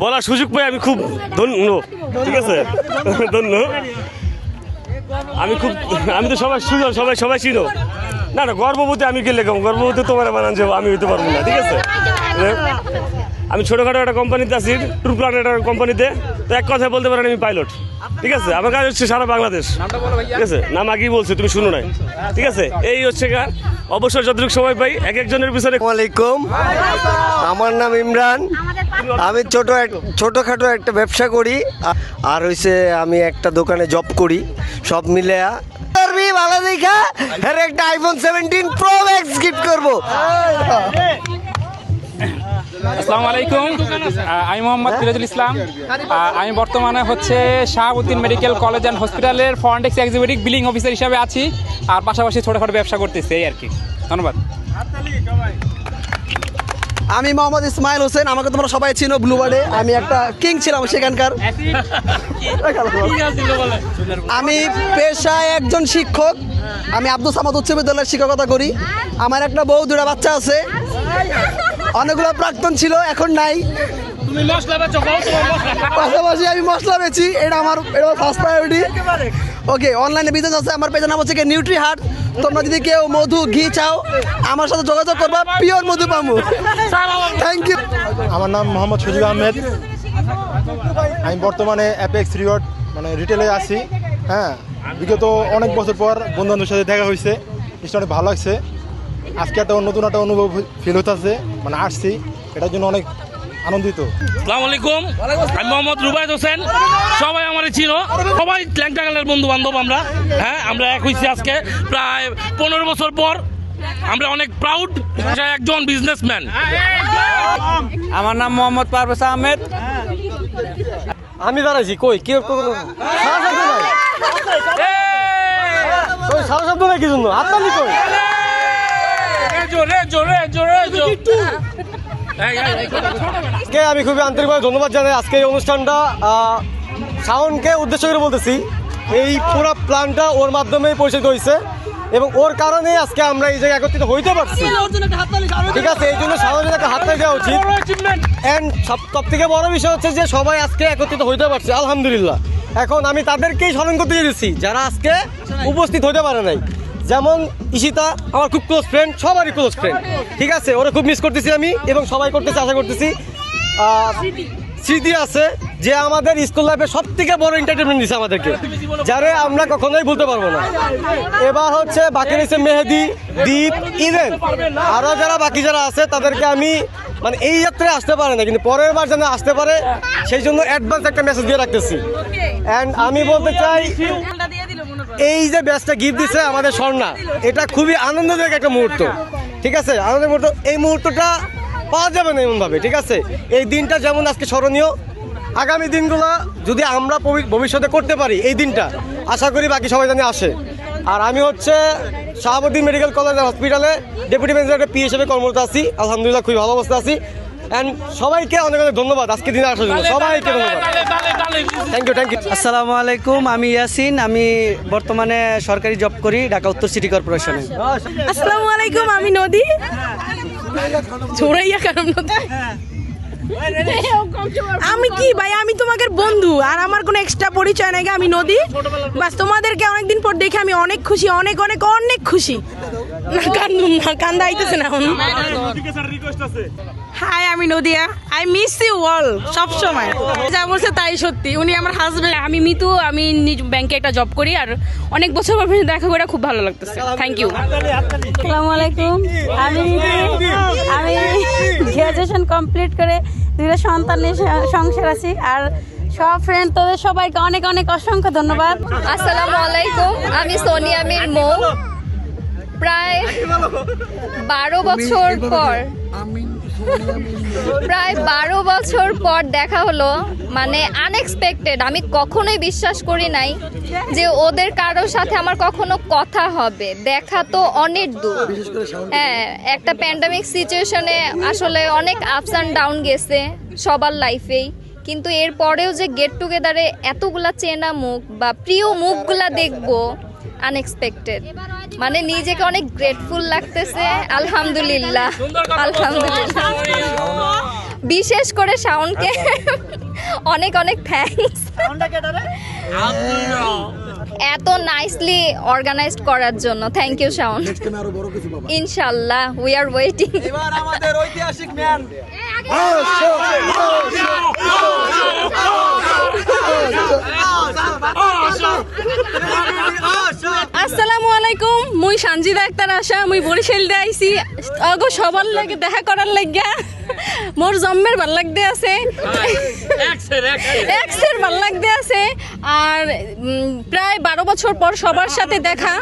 বলার সুযোগ পাই আমি খুব ধন্য, ঠিক আছে ধন্য। আমি তো সবাই সুযোগ সবাই চিনো না গর্ভবতী আমি গেলে গর্ভবতী তোমার বানান যাবো আমি হইতে পারবো না, ঠিক আছে। আমি ছোটোখাটো একটা কোম্পানিতে আছি, ট্যুর প্ল্যান একটা কোম্পানিতে। তো এক কথায় বলতে পারেন আমি পাইলট, ঠিক আছে। আমার কাজ হচ্ছে সারা বাংলাদেশ, ঠিক আছে। নাম আগেই বলছে, তুমি শুনো নাই, ঠিক আছে। এই হচ্ছে অবশ্যই যতটুকু সময় পাই এক একজনের পিছনে। আসসালামাইকুম, আমার নাম ইমরান। আমি ছোটোখাটো একটা ব্যবসা করি, আর হইছে আমি একটা দোকানে জব করি। সব মিলে ভালো দেখা একটা আইফোন 17 প্রো ম্যাক্স গিফট করবো। আসসালামু আলাইকুম, আমি মোহাম্মদ ফিরোজুল ইসলাম। আমি বর্তমানে হচ্ছে শাহাবুদ্দিন মেডিকেল কলেজ অ্যান্ড হসপিটালের ফরেনটেক্স এক্সিকিউটিভ বিলিং অফিসার হিসাবে আছি, আর পাশাপাশি ছোটোখাটো ব্যবসা করতেছি, এই আর কি। ধন্যবাদ। আমি মোহাম্মদ ইসমাইল হোসেন, আমাকে তোমরা সবাই চিনো ব্লুবার্ডে। আমি একটা কিং ছিলাম সেখানকার। আমি পেশায় একজন শিক্ষক। আমি আব্দুল সামাদ উচ্চ বিদ্যালয়ের শিক্ষকতা করি। আমার একটা বউ, 2টা বাচ্চা আছে। অনেকগুলো প্রাক্তন ছিল, এখন নাই। পাশাপাশি আমি মশলা বেচি, এটা আমার ফার্স্ট প্রায়োরিটি। ওকে, অনলাইনে বিজনেস আছে। আমার পেজের নাম হচ্ছে নিউট্রি হার্ট। তোমরা যদি কেউ মধু ঘি চাও আমার সাথে যোগাযোগ করবা, পিওর মধু পাবো। Thank you. আমার নাম মোহাম্মদ সুজিব আহমেদ। আমি বর্তমানে অ্যাপেক্স রিওয়ার্ড রিটেলে আছি। হ্যাঁ, বিগত অনেক বছর পর বন্ধু বান্ধবের সাথে দেখা হয়েছে, জিনিসটা অনেক ভালো লাগছে। আজকে নতুন একটা অনুভব ফিল হতেছে, আসছি, এটার জন্য অনেক আনন্দিত। আসসালামু আলাইকুম, আমি মোহাম্মদ রুবায়েত হোসেন। সবাই আমার চিনো, সবাই ল্যাংটাগালের বন্ধু বান্ধব আমরা। হ্যাঁ, আমরা এক হয়েছি আজকে প্রায় 15 বছর পর। আমরা অনেক প্রাউড একজন বিজনেসম্যান। আমার নাম মোহাম্মদ পারভেজ আহমেদ। আমি দাঁড়াইছি কই কি সারা শব্দ নাই কি জন্য আপনার কই আমি খুবই আন্তরিকভাবে ধন্যবাদ জানাই। আজকে এই অনুষ্ঠানটা শাওনকে উদ্দেশ্য করে বলতেছি। এই পুরো প্ল্যানটা ওর মাধ্যমেই পরিচালিত হয়েছে এবং ওর কারণে আজকে আমরা এই জায়গায় একত্রিত হইতে পারছি, ঠিক আছে। এই জন্য শাওনের একটা হাততালি দেওয়া উচিত। অ্যান্ড সব থেকে বড় বিষয় হচ্ছে যে সবাই আজকে একত্রিত হইতে পারছে, আলহামদুলিল্লাহ। এখন আমি তাদেরকেই স্মরণ করতে দিয়েছি যারা আজকে উপস্থিত হইতে পারে নাই। যেমন ঈশিতা আমার খুব ক্লোজ ফ্রেন্ড, সবারই ক্লোজ ফ্রেন্ড, ঠিক আছে। ওরা খুব মিস করতেছি আমি এবং সবাই করতেছি, আশা করতেছি। স্মৃতি আছে যে আমাদের স্কুল লাইফের সব থেকে বড় এন্টারটেনমেন্ট দিচ্ছে আমাদেরকে, যারা আমরা কখনোই ভুলতে পারবো না। এবার হচ্ছে বাকি রয়েছে মেহেদি, দীপ, ইভেন আরও যারা বাকি যারা আছে তাদেরকে আমি এই যাত্রায় আসতে পারে না, কিন্তু পরের বার যেন আসতে পারে সেই জন্য অ্যাডভান্স একটা মেসেজ দিয়ে রাখতেছি। অ্যান্ড আমি বলতে চাই, এই যে ব্যাচটা গিফট দিচ্ছে আমাদের স্বর্ণা, এটা খুবই আনন্দদায়ক একটা মুহূর্ত, ঠিক আছে। আনন্দের মুহূর্ত, এই মুহূর্তটা পাওয়া যাবে না এমনভাবে, ঠিক আছে। এই দিনটা যেমন আজকে স্মরণীয়, আগামী দিনগুলো যদি আমরা ভবিষ্যতে করতে পারি এই দিনটা, আশা করি বাকি সবাই জানি আসে। আর আমি হচ্ছে শাহাবুদ্দিন মেডিকেল কলেজ হসপিটালে ডেপুটি ম্যানেজারের পি হিসেবে কর্মরত আছি, আলহামদুলিল্লাহ খুবই ভালো অবস্থা আছি। অ্যান্ড সবাইকে অনেক অনেক ধন্যবাদ আজকে দিনে আসার জন্য, সবাইকে ধন্যবাদ। Thank you. আসসালামু আলাইকুম, আমি ইয়াসিন। আমি বর্তমানে সরকারি জব করি ঢাকা উত্তর সিটি কর্পোরেশনে। আসসালামু আলাইকুম, আমি নদী। আমি কি ভাই, আমি তোমাদের বন্ধু, আর আমার কোনো এক্সট্রা পরিচয় নাই। আমি নদী, বাস তোমাদেরকে অনেকদিন পর দেখে আমি অনেক খুশি, অনেক অনেক অনেক খুশি। কান্দুম না, কান্দা আইতেছে না। হাই, আমি Nadia. I miss you all, সব সময় যা বলছে তাই সত্যি। উনি আমার হাজবেন্ড। আমি মিতু, আমি নিজ ব্যাংকে একটা জব করি, আর অনেক বছর পর দেখা করে খুব ভালো লাগতেছে। Thank you. আসসালামু আলাইকুম, আমি গ্রাজুয়েশন কমপ্লিট করে 2টা সন্তান নিয়ে সংসার আছি। আর সব ফ্রেন্ড তোদের সবাইকে অনেক অনেক অসংখ্য ধন্যবাদ। আসসালামু আলাইকুম, আমি সোনিয়া মির মৌ। প্রায় 12 বছর পর দেখা হলো, আনএক্সপেক্টেড। আমি কখনোই বিশ্বাস করি নাই যে ওদের কারোর সাথে আমার কখনো কথা হবে। দেখা তো অনেক দূর। হ্যাঁ, একটা প্যান্ডামিক সিচুয়েশনে আসলে অনেক আপস অ্যান্ড ডাউন গেছে সবার লাইফেই, কিন্তু এরপরেও যে গেট টুগেদারে এতগুলা চেনা মুখ বা প্রিয় মুখগুলা দেখবো, আনএক্সপেক্টেড। নিজেকে অনেক গ্রেটফুল লাগতেছে। আলহামদুলিল্লাহ। বিশেষ করে শাওনকে অনেক অনেক থ্যাঙ্কস এত নাইসলি অর্গানাইজড করার জন্য। Thank you Shawon. ইনশাল্লাহ উই আর ওয়েটিং। এবার আমাদের ঐতিহাসিক ম্যান আসসালামু আলাইকুম, মুই সানজিদা আক্তার আশা, মুই বরিশাল দিয়ে আইছি আগো সবার লাগে দেখা করার লাগিয়া। মোর জম্মের ভাল লাগতে আছে, এক্সের ভাল লাগতে আছে। আর প্রায় 12 বছর পর সবার সাথে দেখা।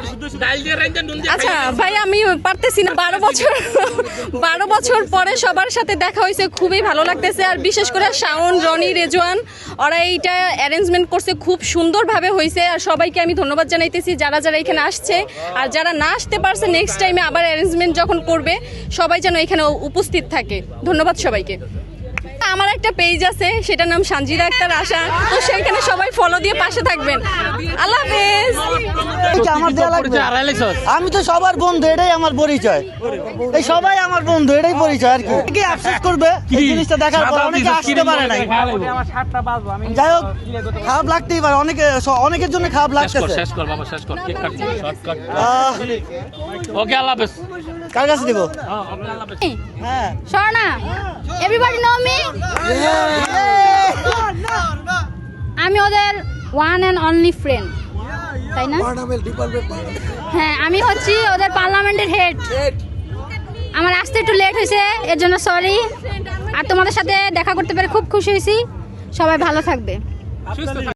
আচ্ছা ভাই আমি পারতেছি না, 12 বছর পরে সবার সাথে দেখা হয়েছে, খুবই ভালো লাগতেছে। আর বিশেষ করে শাওন, রনি, রেজওয়ান ওরা এইটা অ্যারেঞ্জমেন্ট করছে, খুব সুন্দরভাবে হয়েছে। আর সবাইকে আমি ধন্যবাদ জানাইতেছি যারা যারা এখানে আসছে। আর যারা না আসতে পারছে নেক্সট টাইমে আবার অ্যারেঞ্জমেন্ট যখন করবে সবাই যেন এখানে উপস্থিত থাকে। ধন্যবাদ সবাইকে। আমার একটা পেজ আছে, সেটার নাম সানজিদা আক্তার আশা, তো সেইখানে সবাই ফলো দিয়ে পাশে থাকবেন। আল্লাহ হাফেজ। আমার দেয়া লাগবে। আমি তো সবার বন্ধু, এটাই আমার পরিচয়। এই সবাই আমার বন্ধু, এটাই পরিচয়। আর কি আফসোস করবে এই জিনিসটা দেখার পর, অনেকে আসতে পারে নাই। যাই হোক, খারাপ লাগতেই পারে, অনেকের জন্য খারাপ লাগতেছে। শেষ কর বাবা, শেষ কর। Cake cut, shortcut. ওকে, আল্লাহ হাফেজ। কার কাছে দিব? হ্যাঁ স্বর্ণা, এভরিবডি নো মি। আমি ওদের ওয়ান অ্যান্ড অনলি ফ্রেন্ড, তাই না? হ্যাঁ, আমি হচ্ছি ওদের পার্লামেন্টের হেড। আমার আসতে একটু লেট হয়েছে, এর জন্য সরি। আর তোমাদের সাথে দেখা করতে পেরে খুব খুশি হয়েছি। সবাই ভালো থাকবে।